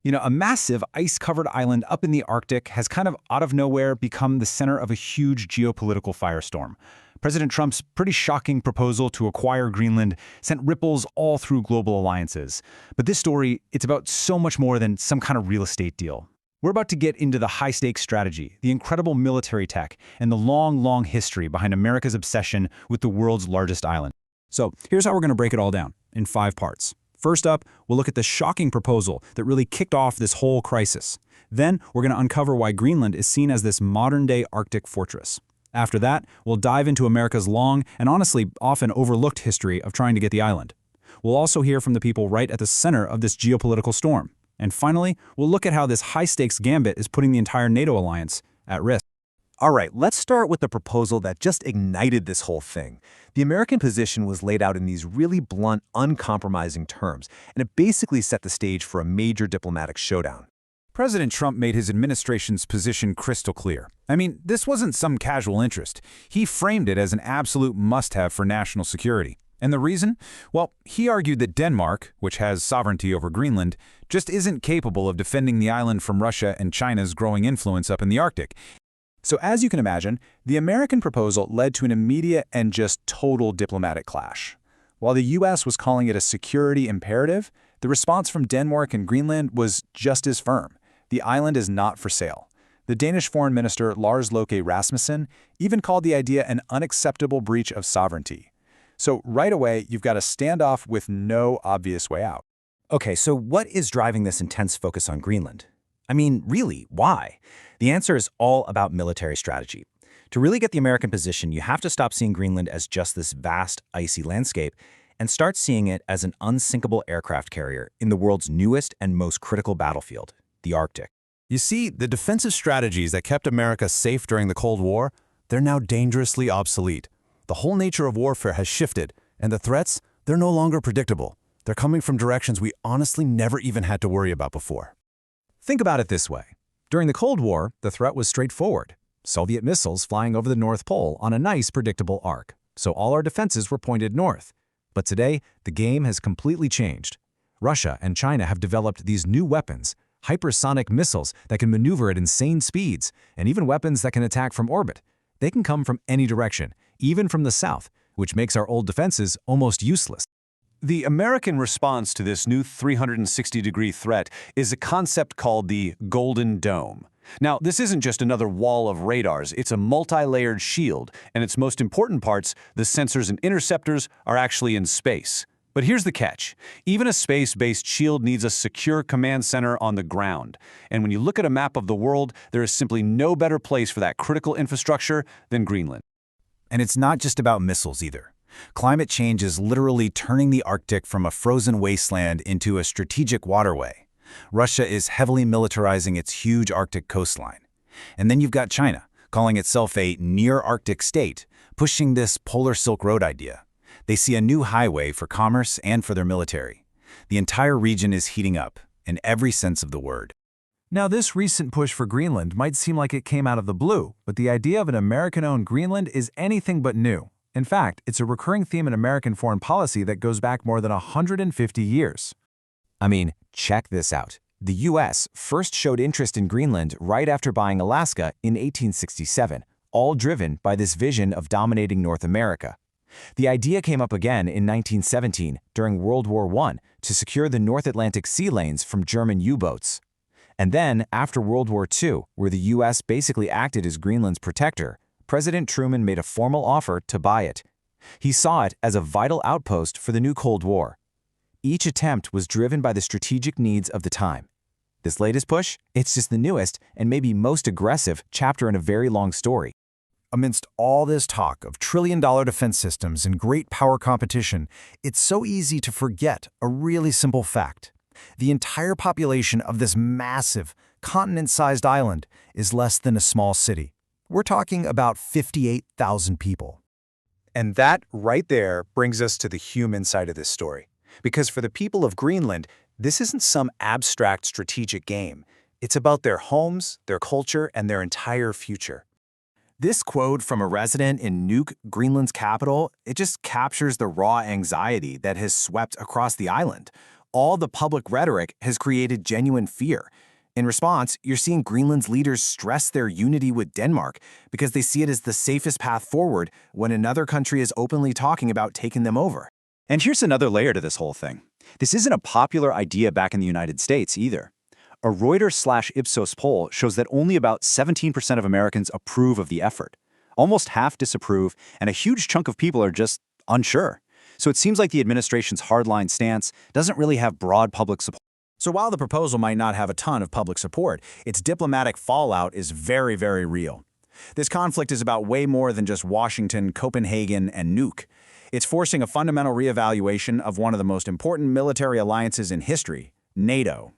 A massive ice-covered island up in the Arctic has kind of out of nowhere become the center of a huge geopolitical firestorm. President Trump's pretty shocking proposal to acquire Greenland sent ripples all through global alliances. But this story, it's about so much more than some kind of real estate deal. We're about to get into the high-stakes strategy, the incredible military tech, and the long, long history behind America's obsession with the world's largest island. So here's how we're going to break it all down in 5 parts. First up, we'll look at the shocking proposal that really kicked off this whole crisis. Then, we're going to uncover why Greenland is seen as this modern-day Arctic fortress. After that, we'll dive into America's long and honestly often overlooked history of trying to get the island. We'll also hear from the people right at the center of this geopolitical storm. And finally, we'll look at how this high-stakes gambit is putting the entire NATO alliance at risk. All right, let's start with the proposal that just ignited this whole thing. The American position was laid out in these really blunt, uncompromising terms, and it basically set the stage for a major diplomatic showdown. President Trump made his administration's position crystal clear. I mean, this wasn't some casual interest. He framed it as an absolute must-have for national security. And the reason? Well, he argued that Denmark, which has sovereignty over Greenland, just isn't capable of defending the island from Russia and China's growing influence up in the Arctic. So as you can imagine, the American proposal led to an immediate and just total diplomatic clash. While the U.S. was calling it a security imperative, the response from Denmark and Greenland was just as firm. The island is not for sale. The Danish Foreign Minister Lars Løkke Rasmussen even called the idea an unacceptable breach of sovereignty. So right away, you've got a standoff with no obvious way out. Okay, so what is driving this intense focus on Greenland? I mean, really, why? The answer is all about military strategy. To really get the American position, you have to stop seeing Greenland as just this vast, icy landscape and start seeing it as an unsinkable aircraft carrier in the world's newest and most critical battlefield, the Arctic. You see, the defensive strategies that kept America safe during the Cold War, they're now dangerously obsolete. The whole nature of warfare has shifted, and the threats, they're no longer predictable. They're coming from directions we honestly never even had to worry about before. Think about it this way. During the Cold War, the threat was straightforward. Soviet missiles flying over the North Pole on a nice, predictable arc. So all our defenses were pointed north. But today, the game has completely changed. Russia and China have developed these new weapons, hypersonic missiles that can maneuver at insane speeds, and even weapons that can attack from orbit. They can come from any direction, even from the south, which makes our old defenses almost useless. The American response to this new 360-degree threat is a concept called the Golden Dome. Now, this isn't just another wall of radars, it's a multi-layered shield, and its most important parts, the sensors and interceptors, are actually in space. But here's the catch. Even a space-based shield needs a secure command center on the ground. And when you look at a map of the world, there is simply no better place for that critical infrastructure than Greenland. And it's not just about missiles either. Climate change is literally turning the Arctic from a frozen wasteland into a strategic waterway. Russia is heavily militarizing its huge Arctic coastline. And then you've got China, calling itself a near-Arctic state, pushing this Polar Silk Road idea. They see a new highway for commerce and for their military. The entire region is heating up, in every sense of the word. Now, this recent push for Greenland might seem like it came out of the blue, but the idea of an American-owned Greenland is anything but new. In fact, it's a recurring theme in American foreign policy that goes back more than 150 years. I mean, check this out. The U.S. first showed interest in Greenland right after buying Alaska in 1867, all driven by this vision of dominating North America. The idea came up again in 1917 during World War I to secure the North Atlantic sea lanes from German U-boats. And then, after World War II, where the U.S. basically acted as Greenland's protector, President Truman made a formal offer to buy it. He saw it as a vital outpost for the new Cold War. Each attempt was driven by the strategic needs of the time. This latest push, it's just the newest and maybe most aggressive chapter in a very long story. Amidst all this talk of trillion-dollar defense systems and great power competition, it's so easy to forget a really simple fact. The entire population of this massive, continent-sized island is less than a small city. We're talking about 58,000 people. And that right there brings us to the human side of this story. Because for the people of Greenland, this isn't some abstract strategic game. It's about their homes, their culture, and their entire future. This quote from a resident in Nuuk, Greenland's capital, it just captures the raw anxiety that has swept across the island. All the public rhetoric has created genuine fear. In response, you're seeing Greenland's leaders stress their unity with Denmark because they see it as the safest path forward when another country is openly talking about taking them over. And here's another layer to this whole thing. This isn't a popular idea back in the United States either. A Reuters/Ipsos poll shows that only about 17% of Americans approve of the effort. Almost half disapprove, and a huge chunk of people are just unsure. So it seems like the administration's hardline stance doesn't really have broad public support. So while the proposal might not have a ton of public support, its diplomatic fallout is very, very real. This conflict is about way more than just Washington, Copenhagen, and Nuuk. It's forcing a fundamental reevaluation of one of the most important military alliances in history, NATO.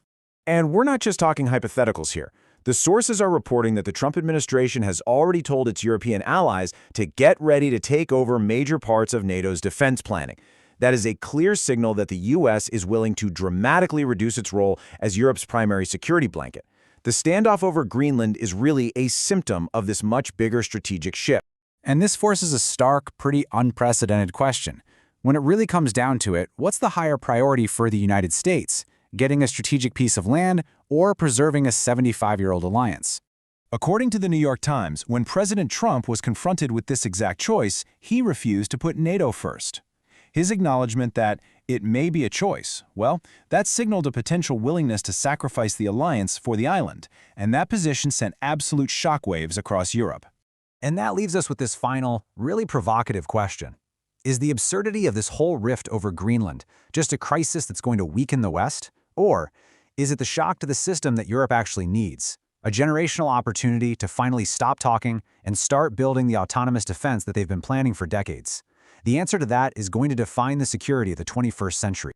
And we're not just talking hypotheticals here. The sources are reporting that the Trump administration has already told its European allies to get ready to take over major parts of NATO's defense planning. That is a clear signal that the U.S. is willing to dramatically reduce its role as Europe's primary security blanket. The standoff over Greenland is really a symptom of this much bigger strategic shift. And this forces a stark, pretty unprecedented question. When it really comes down to it, what's the higher priority for the United States? Getting a strategic piece of land or preserving a 75-year-old alliance? According to the New York Times, when President Trump was confronted with this exact choice, he refused to put NATO first. His acknowledgement that it may be a choice, well, that signaled a potential willingness to sacrifice the alliance for the island, and that position sent absolute shockwaves across Europe. And that leaves us with this final, really provocative question. Is the absurdity of this whole rift over Greenland just a crisis that's going to weaken the West? Or is it the shock to the system that Europe actually needs? A generational opportunity to finally stop talking and start building the autonomous defense that they've been planning for decades? The answer to that is going to define the security of the 21st century.